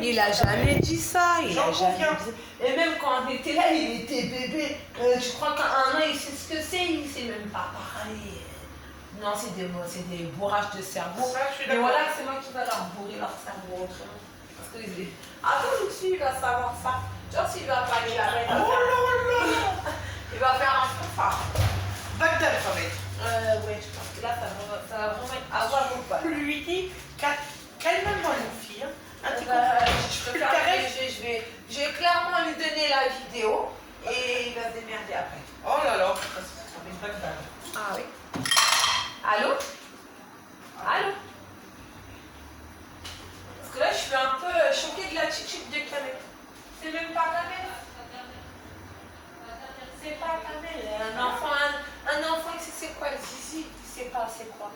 Il a jamais dit ça. Il a jamais conviens. dit ça. Et même quand on était là, il était bébé. Je crois qu'à 1 an, il sait ce que c'est. Il sait même pas parler. Non, c'est des bourrages de cerveau. Ça, je suis Mais d'accord. voilà que c'est moi qui va leur bourrer leur cerveau autrement. Parce que attends, Lucie, il va savoir ça. Genre, s'il va pas aller la mettre. Il va faire un fanfare. Bagdad, ça va être. Ouais, je pense que là, ça va vraiment être avoir ou pas. Je lui dis, calme-moi, mon fille. Hein. Un petit coup. Je vais clairement lui donner la vidéo et il va se démerder après. Oh là là, ça va être Bagdad. Ah oui. Allô? Allô? Parce que là, je suis un peu choquée de l'attitude de Kamel. C'est même pas Kamel. C'est pas Kamel. Un enfant, il sait c'est quoi le zizi? Il sait pas c'est quoi.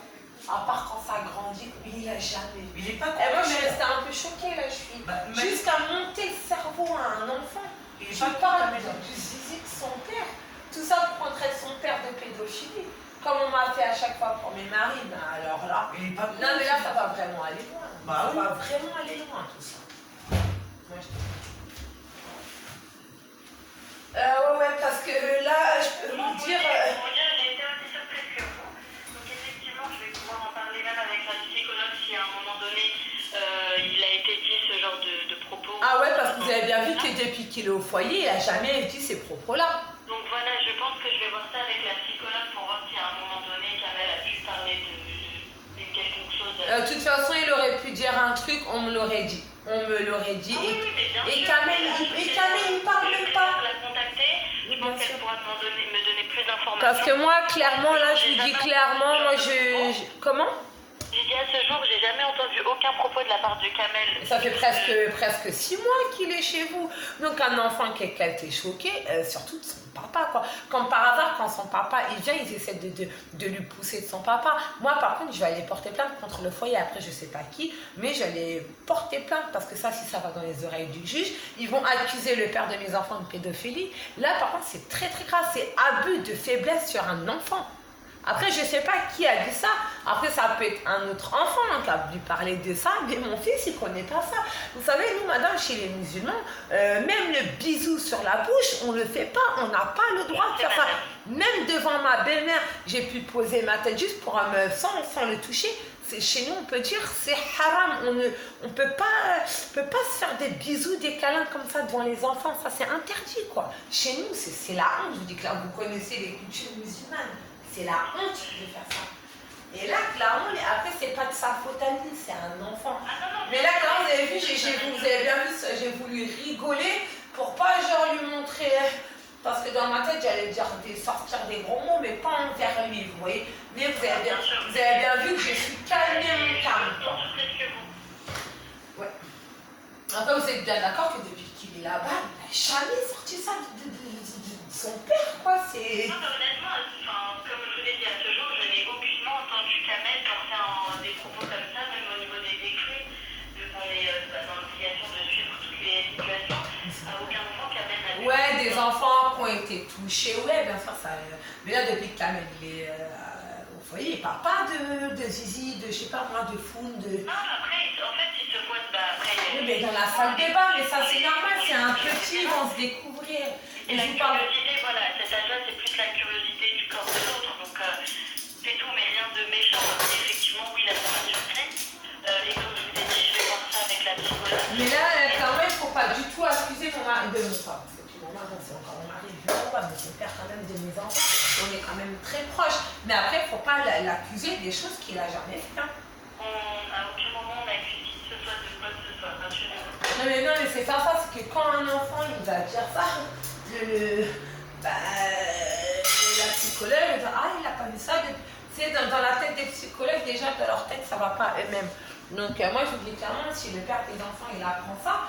À part quand ça grandit, mais il a jamais vu. Il est pas Et moi, je content. suis restée un peu choquée là, je suis. Mais- Jusqu'à monter le cerveau à un enfant. Il est Je pas parle content. du zizi de son père. Tout ça pour qu'on traite son père de pédophilie. Comme on m'a fait à chaque fois pour mes maris. Ben alors là. Il est pas Non, mais là, ça va vraiment aller loin. Bah ça oui. va vraiment aller loin, tout ça. Moi, je ouais, parce que là, je peux vous dire. J'ai été aussi surprise que vous. Donc effectivement, je vais pouvoir en parler même avec la psychologue si à un moment donné, il a été dit ce genre de propos. Ah ouais, parce que vous avez bien vu que depuis qu'il est au foyer, il n'a jamais dit ces propos-là. Donc voilà, je pense que je vais voir ça avec la psychologue pour voir si à un moment donné, Kamel a pu parler de quelque chose. De toute façon, il aurait pu dire un truc, on me l'aurait dit. On me l'aurait dit. Ah oui, oui, mais bien Et sûr. Kamel, il parle même pas. La contacter, je pense qu'elle pourra me donner plus d'informations. Parce que moi, clairement, là, je vous dis clairement, moi, Comment? J'ai dit à ce jour, j'ai jamais entendu aucun propos de la part de Kamel. Ça fait presque 6 mois qu'il est chez vous. Donc un enfant qui a été choqué, surtout de son papa, quoi. Comme par hasard, quand son papa, il vient, ils essaient de lui pousser de son papa. Moi, par contre, je vais aller porter plainte contre le foyer. Après, je sais pas qui, mais je vais aller porter plainte parce que ça, si ça va dans les oreilles du juge, ils vont accuser le père de mes enfants de pédophilie. Là, par contre, c'est très, très grave. C'est abus de faiblesse sur un enfant. Après, je ne sais pas qui a dit ça. Après, ça peut être un autre enfant qui a dû parler de ça, mais mon fils, il ne connaît pas ça. Vous savez, nous, madame, chez les musulmans, même le bisou sur la bouche, on ne le fait pas. On n'a pas le droit de faire ça. Même devant ma belle-mère, j'ai pu poser ma tête juste pour sans le toucher. Chez nous, on peut dire c'est haram. On peut pas se faire des bisous, des câlins comme ça devant les enfants. Ça, c'est interdit, quoi. Chez nous, c'est la honte. Je vous dis que là, vous connaissez les cultures musulmanes. C'est la honte de faire ça. Et là, clairement, après, c'est pas de sa faute à lui, c'est un enfant. Mais là, clairement, vous avez vu, vous avez bien vu, j'ai voulu rigoler pour pas genre lui montrer. Parce que dans ma tête, j'allais sortir des gros mots, mais pas envers lui, vous voyez. Mais vous avez bien vu que je suis calmée mon calme. Ouais. Après, vous êtes bien d'accord que depuis qu'il est là-bas, il n'a jamais sorti ça de son père, quoi. C'est. Non, mais honnêtement, comme je vous l'ai dit à ce jour, je n'ai aucunement entendu Kamel porter des propos comme ça, même au niveau des écrits, vu qu'on est dans l'obligation de suivre toutes les situations. À aucun moment, Kamel n'a dit. Ouais, des enfants qui ont été touchés, ouais, bien sûr, ça. Mais là, depuis que Kamel il est au foyer, il parle pas de zizi, de je sais pas moi, de foun, de. Non, après, en fait, il se voit, après. Oui, mais dans la salle de bain, mais ça c'est normal, c'est un petit, ils vont se découvrir. Et la curiosité, voilà, à cet âge-là, c'est plus la curiosité du corps de l'autre. Donc, c'est tout, mais rien de méchant. Effectivement, oui, là, ça m'a surpris. Et comme je vous ai dit, je vais voir ça avec la psychologue. Mais là, quand même, il ne faut pas du tout accuser mon mari de mon père. Parce que puis mon mari, c'est encore mon mari, mais c'est le père quand même de mes enfants. On est quand même très proches. Mais après, il ne faut pas l'accuser des choses qu'il n'a jamais fait. Hein. À aucun moment, on accuse qui que ce soit de quoi que ce soit, rassurez-vous. Non, mais c'est pas ça, c'est que quand un enfant, il va dire ça, la psychologue va dire, ah, il n'a pas vu ça. C'est dans la tête des psychologues, déjà, dans leur tête, ça ne va pas eux-mêmes. Donc, moi, je vous dis clairement, si le père des enfants, il apprend ça,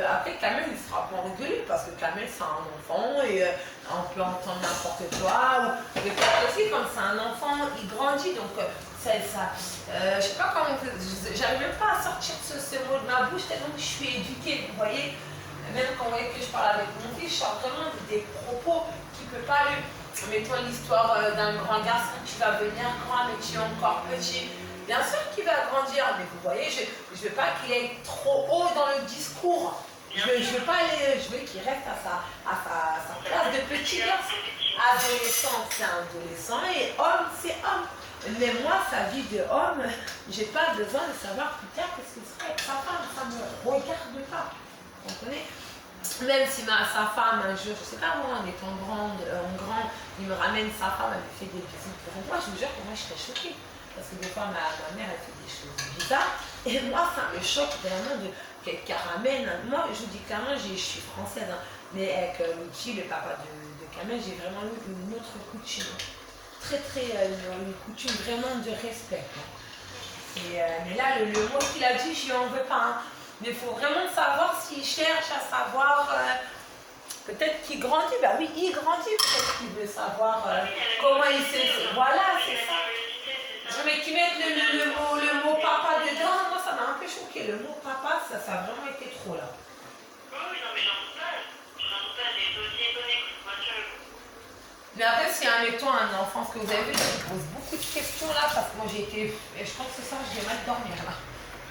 après, Kamel, il sera pas rigolé, parce que Kamel, c'est un enfant, et on peut entendre n'importe quoi. Ou le père aussi, quand c'est un enfant, il grandit, donc c'est ça. Je sais pas comment, j'arrive même pas à sortir ce mot de ma bouche, tellement que je suis éduquée, vous voyez. Même quand vous voyez que je parle avec mon fils, je sors vraiment des propos qui ne peuvent pas lui. Mettons l'histoire d'un grand garçon, tu vas venir grand, mais tu es encore petit. bien sûr qu'il va grandir, mais vous voyez, je ne veux pas qu'il aille trop haut dans le discours. Je veux pas aller, je veux qu'il reste à sa place de petit garçon. Adolescent, c'est adolescent, et homme, c'est homme. Mais moi, sa vie de homme, j'ai pas besoin de savoir plus tard qu'est-ce qu'il serait avec sa femme, ça me regarde pas. Vous comprenez? Même si sa femme, un jour, je sais pas moi, en étant grand, il me ramène sa femme, elle me fait des visites pour moi, je vous jure que moi, je serais choquée. Parce que des fois, ma mère, elle fait des choses bizarres. Et moi, ça me choque vraiment de qu'elle ramène. Moi, je vous dis clairement, je suis française, hein, mais avec Luigi, le papa de Kamel, j'ai vraiment eu une autre coutume. Une coutume vraiment de respect. Mais là, le mot qu'il a dit, je lui en veux pas. Hein. Mais il faut vraiment savoir s'il cherche à savoir. Peut-être qu'il grandit. Ben oui, il grandit. Peut-être qu'il veut savoir comment il s'est. Voilà, c'est ça. Mais qu'ils mettent le mot papa dedans, moi ça m'a un peu choqué. Le mot papa, ça a vraiment été trop là. Oui, non, mais j'en doute pas. J'ai aussi étonné que ce soit sur le coup. Mais après, si admettons un enfant, ce que vous avez vu, je pose beaucoup de questions là, parce que moi j'ai été. Et je pense que ça, je vais mal dormir là.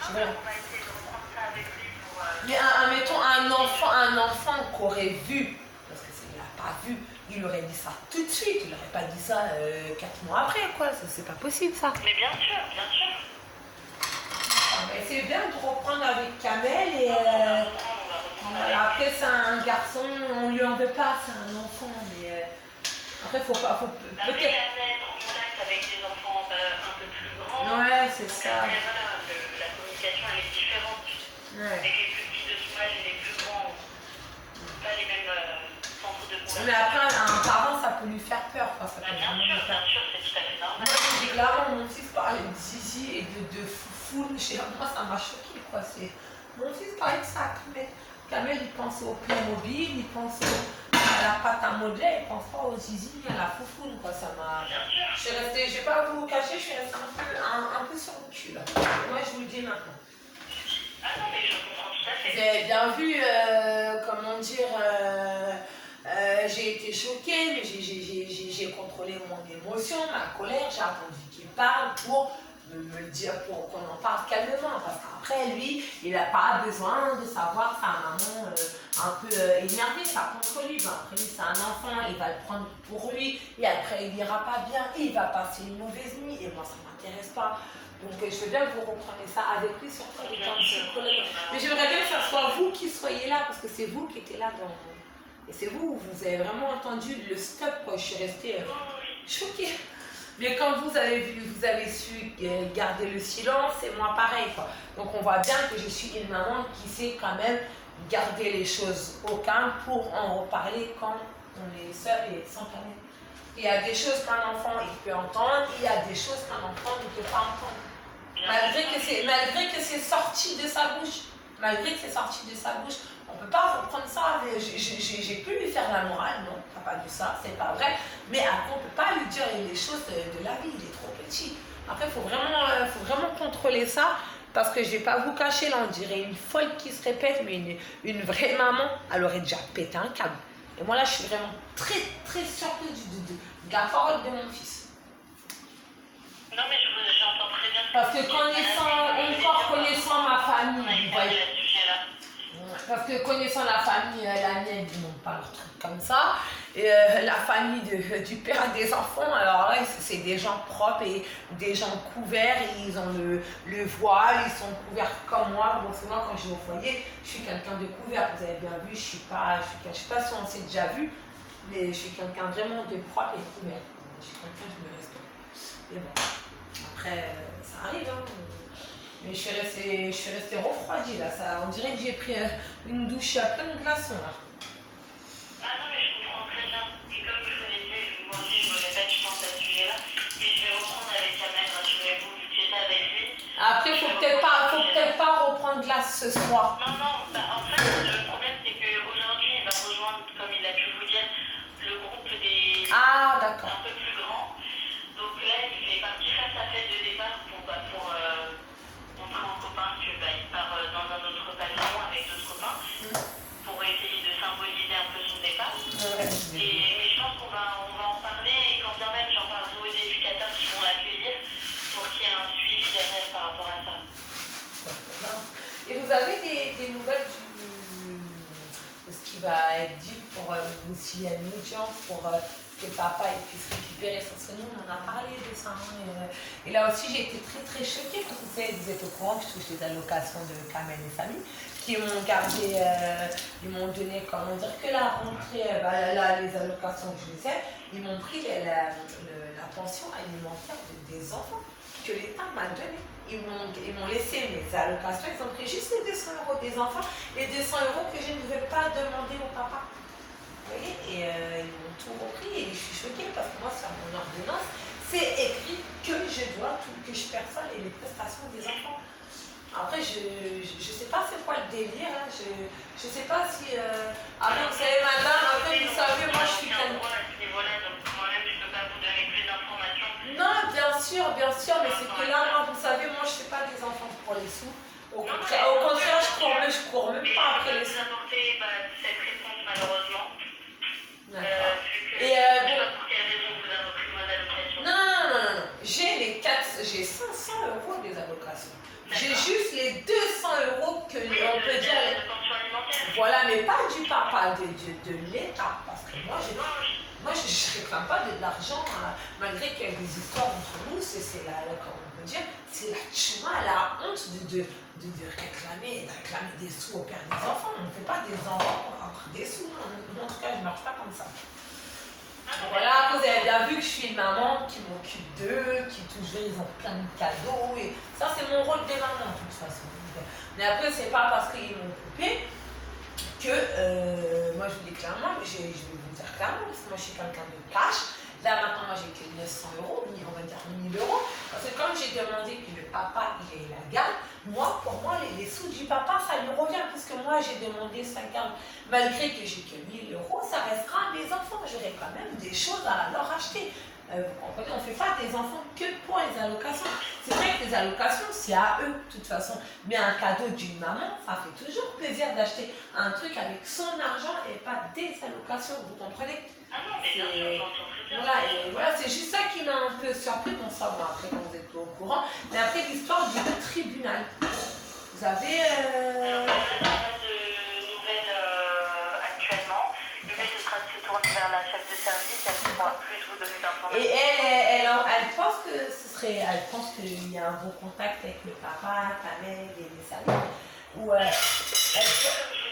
On va essayer de reprendre ça avec lui pour. Mais admettons un enfant qu'aurait vu, parce que s'il l'a pas vu, il aurait dit ça tout de suite, il n'aurait pas dit ça 4 mois après, quoi. C'est pas possible ça. Mais bien sûr, bien sûr. C'est bien de reprendre avec Kamel et. Après, c'est un garçon, on lui en veut pas, c'est un enfant, mais. Après, faut pas. Après, il a être en contact avec des enfants un peu plus grands. Ouais, c'est ça. Après, voilà, la communication, elle est différente. Ouais. Avec les plus petits de son âge et les plus grands, pas les mêmes centres de conversation. Mais après, un parent, ça peut lui faire peur. Enfin, ça peut bien sûr, c'est tout à fait normal. Moi, je dis clairement, mon fils parlait de zizi et de foufoune. Chez moi, ça m'a choqué, quoi. Mon fils parlait de ça. Kamel, il pense au Playmobil, il pense à la pâte à modeler, il pense pas au zizi ni à la foufoune, quoi. Ça m'a. Je suis restée, je vais pas vous cacher, je suis restée un peu sur le cul, là. Moi, je vous le dis maintenant. Ah non, mais je comprends tout à fait. Vous avez bien vu, comment dire, j'ai été choquée, mais j'ai contrôlé mon émotion, ma colère, j'ai attendu qu'il parle pour me le dire, pour qu'on en parle calmement, parce qu'après, lui, il n'a pas besoin de savoir sa maman un peu énervée, ça contre lui. Ben, après, lui, c'est un enfant, il va le prendre pour lui, et après, il n'ira pas bien, et il va passer une mauvaise nuit, et moi, ça ne m'intéresse pas. Donc je veux bien que vous repreniez ça avec lui, surtout étant psychologue. Mais j'aimerais bien que ce soit vous qui soyez là, parce que c'est vous qui étiez là dans... Et c'est vous avez vraiment entendu le stop, quoi. Je suis restée choquée. Mais quand vous avez vu, vous avez su garder le silence, et moi pareil, quoi. Donc on voit bien que je suis une maman qui sait quand même garder les choses au calme pour en reparler quand on est seul et sans parler. Il y a des choses qu'un enfant il peut entendre, il y a des choses qu'un enfant ne peut pas entendre. Malgré que c'est sorti de sa bouche. Malgré que c'est sorti de sa bouche. On ne peut pas reprendre ça. J'ai pu lui faire la morale, non, tu n'as pas dit ça, c'est pas vrai. Mais après, on ne peut pas lui dire les choses de la vie, il est trop petit. Après, il faut vraiment contrôler ça. Parce que je ne vais pas vous cacher, là, on dirait une folle qui se répète, mais une vraie maman, elle aurait déjà pété un câble. Et moi, là, je suis vraiment très, très surprise de la parole de mon fils. Non, mais j'entends très bien. Parce que connaissant ma famille, vous voyez. Parce que connaissant la famille, la mienne, ils n'ont pas leur truc comme ça. Et la famille du père des enfants, alors là, c'est des gens propres et des gens couverts. Et ils ont le voile, ils sont couverts comme moi. Bon, c'est moi, quand je vais au foyer, je suis quelqu'un de couvert. Vous avez bien vu, je ne sais pas si on s'est déjà vu, mais je suis quelqu'un vraiment de propre et couvert. Je suis quelqu'un, je me respecte. Et bon, après, ça arrive, hein. Mais je suis restée refroidie là, on dirait que j'ai pris une douche à plein de glaçons là. Ah non, mais je comprends très bien. Et comme je vous l'ai dit, moi aussi je me répète, je pense à ce sujet-là. Et je vais reprendre avec Kamel, rassurez-vous, vu que j'étais avec lui. Après, faut peut-être pas reprendre glace ce soir. Non, en fait, le problème c'est qu'aujourd'hui, il va rejoindre, comme il a pu vous dire, le groupe des un peu plus grands. Donc là, il est parti faire sa fête de départ pour montrer aux copains qu'il part dans un autre pavillon avec d'autres copains pour essayer de symboliser un peu son départ. Mais je pense qu'on va en parler et quand bien même j'en parlerai aux éducateurs qui vont l'accueillir pour qu'il y ait un suivi derrière. Et vous avez des nouvelles de ce qui va être dit pour s'il y a une audience pour que papa puisse récupérer son soignon, on en a parlé de ça. Hein, et là aussi, j'ai été très très choquée parce que vous êtes au courant que je touche les allocations de Kamel et famille qui m'ont gardé, ils m'ont donné, comment dire, que la rentrée, là, les allocations que je les ai, ils m'ont pris la pension alimentaire des enfants que l'État m'a donné. Ils m'ont laissé mes allocations, ils ont pris juste les 200 € des enfants, les 200 € que je ne devais pas demander au papa. Vous voyez, et ils m'ont tout repris et je suis choquée parce que moi, sur mon ordonnance, c'est écrit que je dois tout, que je perçois les prestations des enfants. Après, je sais pas c'est quoi le délire, hein. Je sais pas si... Après, vous savez, madame, après, vous savez, moi, je suis quelqu'un... Non, bien sûr, mais c'est que là, moi, vous savez, moi, je fais pas des enfants pour les sous. Au contraire, je cours même pas après les sous. Cette réponse, malheureusement. D'accord. Et bon... pour quelle raison vous avez repris vos allocations? Non. J'ai 500 € des allocations. J'ai juste les 200 € que on peut dire. De pension alimentaire. Voilà, mais pas du papa, de l'État. Parce que moi, je réclame pas de l'argent, malgré qu'il y a des histoires entre nous, c'est la, comment on peut dire, c'est la tchouma, la honte de réclamer des sous au père des enfants. On ne fait pas des enfants pour avoir des sous. En tout cas, je ne marche pas comme ça. Voilà, vous avez bien vu que je suis une maman qui m'occupe d'eux, qui toujours ils ont plein de cadeaux. Et ça, c'est mon rôle de maman, de toute façon. Mais après, c'est pas parce qu'ils m'ont coupé que moi, je vous dis clairement, je vais vous dire clairement, parce que moi, je suis quelqu'un de cash. Là, maintenant, moi, j'ai que 900 €, on va dire 1000 €. Parce que quand j'ai demandé que le papa, il ait la garde, pour moi, les sous du papa, ça lui revient. Puisque moi, j'ai demandé sa garde. Malgré que j'ai que 1000 €, ça restera à mes enfants. J'aurai quand même des choses à leur acheter. Vous comprenez, on ne fait pas des enfants que pour les allocations. C'est vrai que les allocations, c'est à eux, de toute façon. Mais un cadeau d'une maman, ça fait toujours plaisir d'acheter un truc avec son argent et pas des allocations. Vous comprenez? Ah non, mais bien sûr, j'entends très bien. Voilà, c'est juste ça qui m'a un peu surpris. Bon, ça, après, quand vous êtes au courant. Mais après, l'histoire du tribunal. Vous avez... Alors, on n'a pas de nouvelles actuellement. Le but, ce sera de se tourner vers la chef de service. Elle pourra plus vous donner d'informations. Et elle pense que elle pense qu'il y a un bon contact avec le papa, ta mère et les salariés. Ou Je